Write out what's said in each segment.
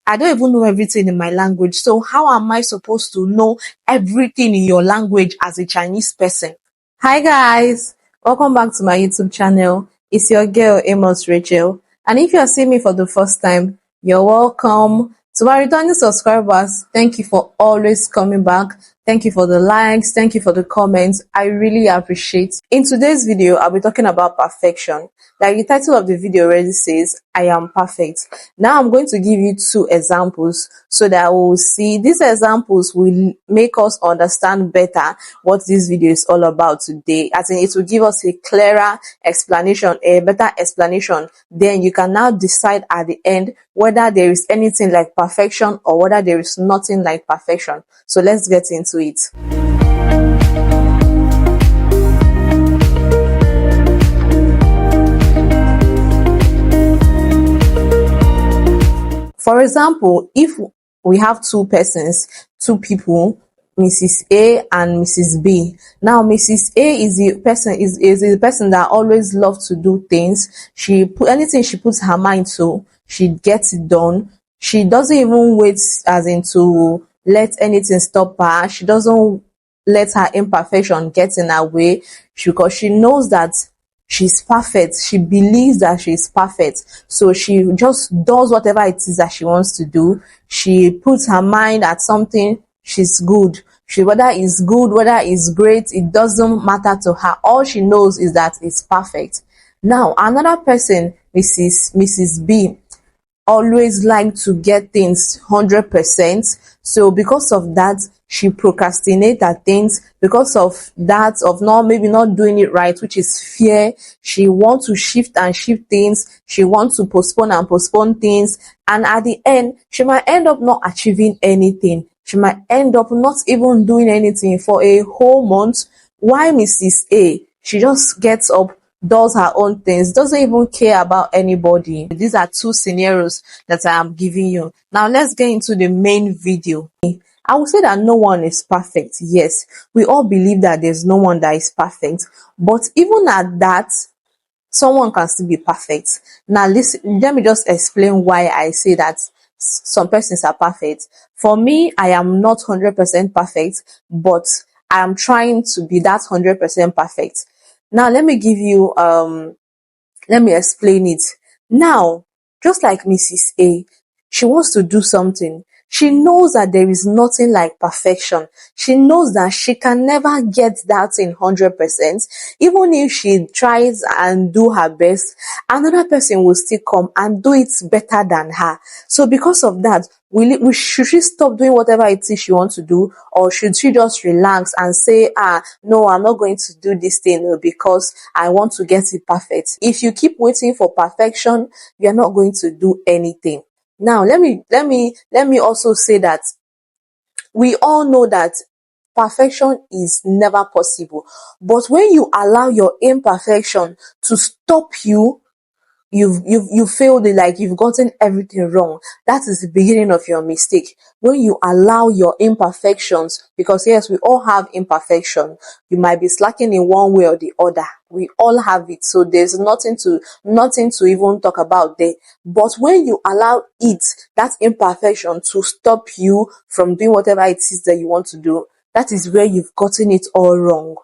I don't even know everything in my language. So how am I supposed to know everything in your language as a Chinese person? Hi guys, welcome back to my YouTube channel. It's your girl Amos Rachel, and if you're seeing me for the first time, you're welcome. To my returning subscribers, thank you for always coming back. Thank you for the likes, thank you for the comments. I really appreciate. In today's video, I'll be talking about perfection. Like the title of the video already says, I am perfect. Now I'm going to give you two examples so that we'll see. These examples will make us understand better what this video is all about today. As in, it will give us a clearer explanation, a better explanation. Then you can now decide at the end whether there is anything like perfection or whether there is nothing like perfection. So let's get into it. For example, if we have two people, Mrs. A and Mrs. B. Now, Mrs. A is the person that always loves to do things. Anything she puts her mind to, she gets it done. She doesn't even wait as in to let anything stop her. She doesn't let her imperfection get in her way because she knows that she's perfect. She believes that she's perfect. So she just does whatever it is that she wants to do. She puts her mind at something, she's good. Whether it's good, whether it's great, it doesn't matter to her. All she knows is that it's perfect. Now, another person, Mrs. B, always like to get things 100%. So because of that, she procrastinates at things. Because of that, of maybe not doing it right, which is fear. She wants to shift things. She wants to postpone things. And at the end, she might end up not achieving anything. She might end up not even doing anything for a whole month. Why Mrs. A? She just gets up, does her own things, doesn't even care about anybody. These are two scenarios that I am giving you. Now let's get into the main video. I would say that no one is perfect. Yes, we all believe that there's no one that is perfect. But even at that, someone can still be perfect. Now listen, let me just explain why I say that some persons are perfect. For me, I am not 100% perfect, but I am trying to be that 100% perfect. Now, let me explain it. Now, just like Mrs. A, she wants to do something. She knows that there is nothing like perfection. She knows that she can never get that in 100%. Even if she tries and do her best, another person will still come and do it better than her. So because of that, should she stop doing whatever it is she wants to do, or should she just relax and say, no, I'm not going to do this thing because I want to get it perfect? If you keep waiting for perfection, you're not going to do anything. Now, let me also say that we all know that perfection is never possible. But when you allow your imperfection to stop you, you failed it, like you've gotten everything wrong. That is the beginning of your mistake. When you allow your imperfections, because yes, we all have imperfection. You might be slacking in one way or the other. We all have it. So there's nothing to even talk about there. But when you allow that imperfection to stop you from doing whatever it is that you want to do, that is where you've gotten it all wrong.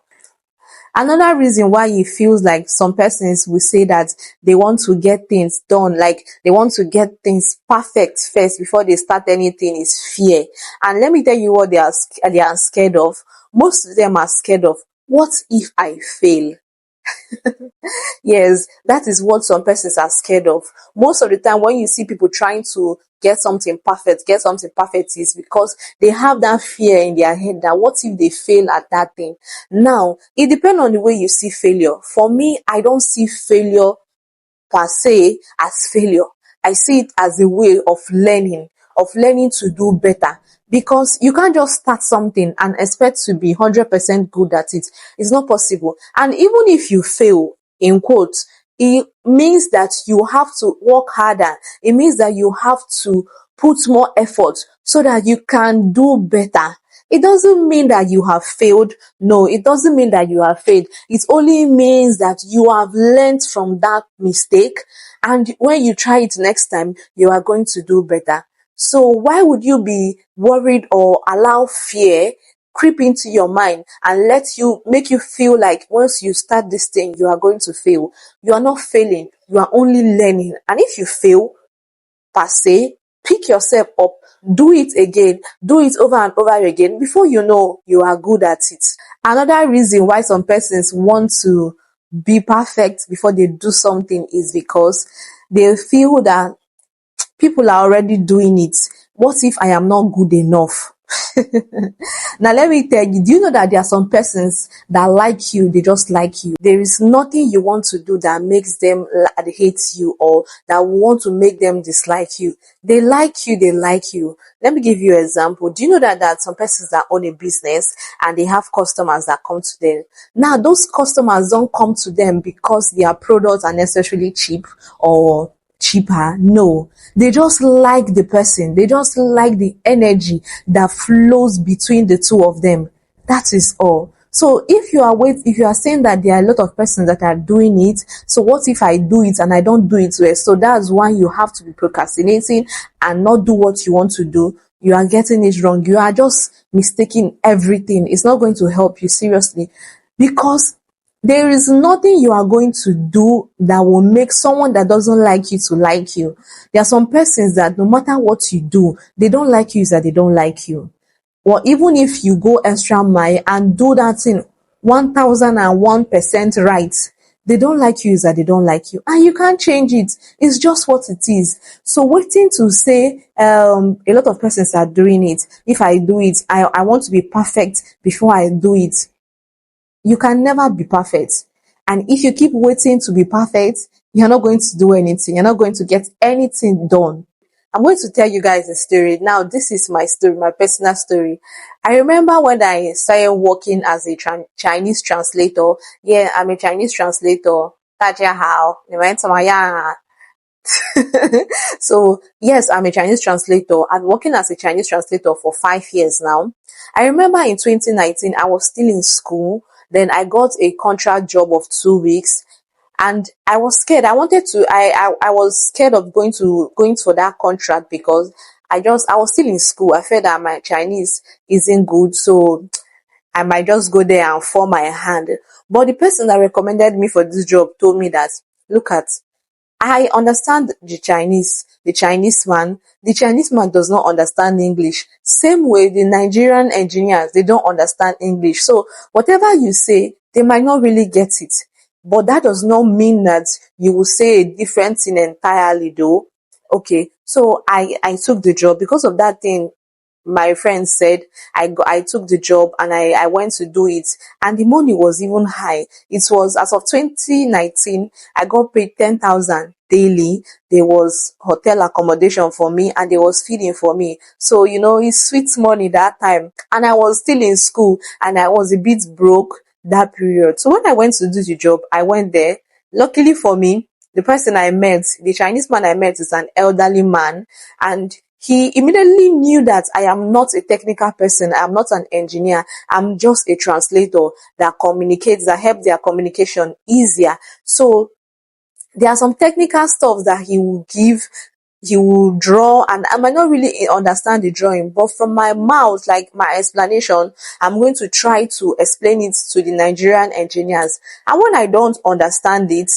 Another reason why it feels like some persons will say that they want to get things done, like they want to get things perfect first before they start anything, is fear. And let me tell you what they are scared of. Most of them are scared of, what if I fail? Yes, that is what some persons are scared of. Most of the time when you see people trying to get something perfect is because they have that fear in their head that what if they fail at that thing? Now, it depends on the way you see failure. For me, I don't see failure per se as failure. I see it as a way of learning to do better. Because you can't just start something and expect to be 100% good at it. It's not possible. And even if you fail, in quotes, it means that you have to work harder. It means that you have to put more effort so that you can do better. It doesn't mean that you have failed. No, it doesn't mean that you have failed. It only means that you have learned from that mistake. And when you try it next time, you are going to do better. So why would you be worried or allow fear creep into your mind and make you feel like once you start this thing, you are going to fail? You are not failing. You are only learning. And if you fail, per se, pick yourself up, do it again, do it over and over again. Before you know, you are good at it. Another reason why some persons want to be perfect before they do something is because they feel that people are already doing it. What if I am not good enough? Now let me tell you, do you know that there are some persons that like you, they just like you. There is nothing you want to do that makes them hate you or that want to make them dislike you. They like you, they like you. Let me give you an example. Do you know that some persons that own a business and they have customers that come to them? Now those customers don't come to them because their products are necessarily cheap or cheaper. No, they just like the person. They just like the energy that flows between the two of them. That is all. So if you are saying that there are a lot of persons that are doing it, so what if I do it and I don't do it well? So that's why you have to be procrastinating and not do what you want to do. You are getting it wrong. You are just mistaking everything. It's not going to help you seriously, because there is nothing you are going to do that will make someone that doesn't like you to like you. There are some persons that no matter what you do, they don't like you, is that they don't like you. Or even if you go extra mile and do that thing 1001% right, they don't like you, is that they don't like you. And you can't change it. It's just what it is. So waiting to say a lot of persons are doing it. If I do it, I want to be perfect before I do it. You can never be perfect. And if you keep waiting to be perfect, you're not going to do anything. You're not going to get anything done. I'm going to tell you guys a story. Now, this is my story, my personal story. I remember when I started working as a Chinese translator. Yeah, I'm a Chinese translator. 大家好，你们怎么样？So yes, I'm a Chinese translator. I've been working as a Chinese translator for 5 years now. I remember in 2019, I was still in school. Then I got a contract job of 2 weeks, and I was scared. I was scared of going for that contract because I was still in school. I felt that my Chinese isn't good, so I might just go there and form my hand. But the person that recommended me for this job told me that, look at, I understand the Chinese man. The Chinese man does not understand English. Same way, the Nigerian engineers, they don't understand English. So whatever you say, they might not really get it. But that does not mean that you will say a different thing entirely though. Okay, so I took the job. Because of that thing my friend said, I took the job and I went to do it, and the money was even high. It was, as of 2019, I got paid 10,000 daily. There was hotel accommodation for me and there was feeding for me. So, it's sweet money that time. And I was still in school and I was a bit broke that period. So when I went to do the job, I went there. Luckily for me, the Chinese man I met is an elderly man, and he immediately knew that I am not a technical person. I'm not an engineer. I'm just a translator that help their communication easier. So there are some technical stuff that he will draw, and I might not really understand the drawing, but from my mouth, like my explanation, I'm going to try to explain it to the Nigerian engineers. And when I don't understand it,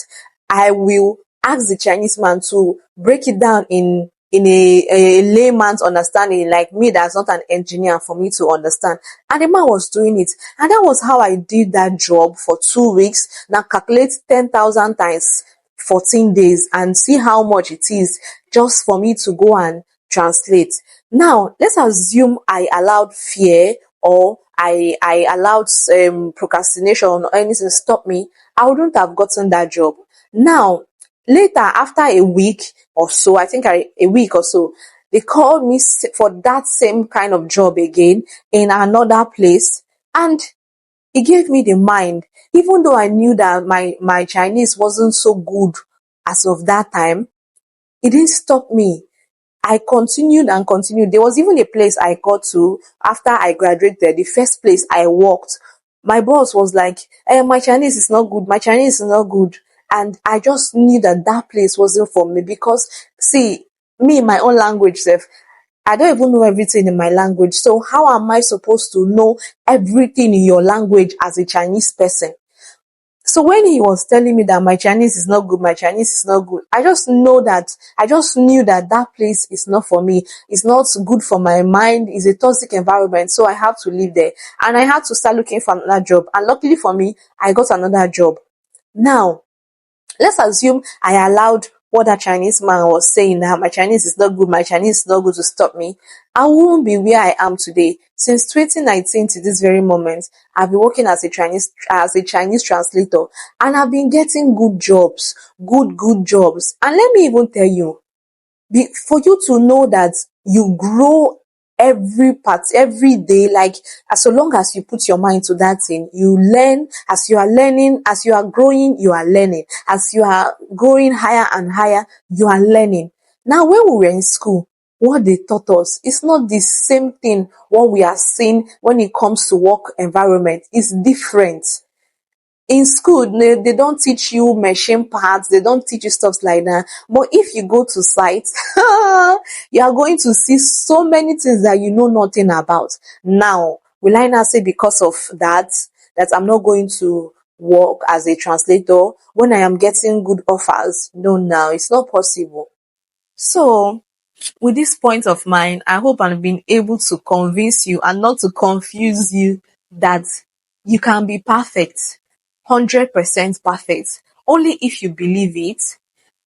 I will ask the Chinese man to break it down in a layman's understanding, like me that's not an engineer, for me to understand. And the man was doing it. And that was how I did that job for 2 weeks. Now calculate 10,000 times 14 days and see how much it is just for me to go and translate. Now, let's assume I allowed fear, or I allowed procrastination or anything to stop me. I wouldn't have gotten that job. Now, later, after a week or so, a week or so, they called me for that same kind of job again in another place, and it gave me the mind. Even though I knew that my Chinese wasn't so good as of that time, it didn't stop me. I continued and continued. There was even a place I got to after I graduated, the first place I worked. My boss was like, my Chinese is not good. My Chinese is not good. And I just knew that place wasn't for me, because, see, me, my own language, self, I don't even know everything in my language. So how am I supposed to know everything in your language as a Chinese person? So when he was telling me that my Chinese is not good, my Chinese is not good, I just knew that that place is not for me. It's not good for my mind. It's a toxic environment. So I have to leave there. And I had to start looking for another job. And luckily for me, I got another job. Now, let's assume I allowed what that Chinese man was saying, that my Chinese is not good, my Chinese is not good, to stop me. I wouldn't be where I am today. Since 2019 to this very moment, I've been working as a Chinese translator, and I've been getting good jobs, good jobs. And let me even tell you, for you to know that you grow every day, like, as so long as you put your mind to that thing, you learn. As you are learning, as you are growing, you are learning. As you are going higher and higher, you are learning. Now, when we were in school, what they taught us is not the same thing what we are seeing when it comes to work environment. It's different. In school, they don't teach you machine parts, they don't teach you stuff like that. But if you go to site, you are going to see so many things that you know nothing about. Now, will I not say because of that I'm not going to work as a translator when I am getting good offers? No, now it's not possible. So, with this point of mine, I hope I've been able to convince you and not to confuse you that you can be perfect, 100% perfect, only if you believe it.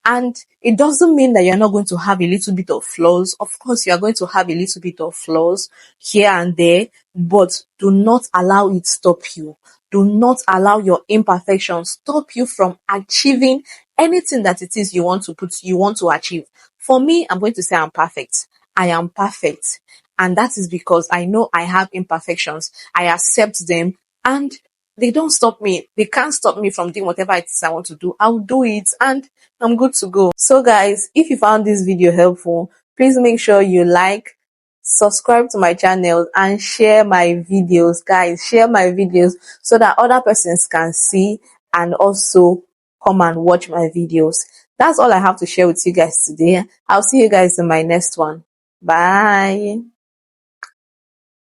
And it doesn't mean that you're not going to have a little bit of flaws. Of course, you are going to have a little bit of flaws here and there, but do not allow it stop you. Do not allow your imperfections stop you from achieving anything that it is you want to achieve. For me, I'm going to say I'm perfect. I am perfect. And that is because I know I have imperfections. I accept them, and they don't stop me. They can't stop me from doing whatever it is I want to do. I'll do it, and I'm good to go. So guys, if you found this video helpful, please make sure you like, subscribe to my channel, and share my videos. Guys, share my videos so that other persons can see and also come and watch my videos. That's all I have to share with you guys today. I'll see you guys in my next one. Bye.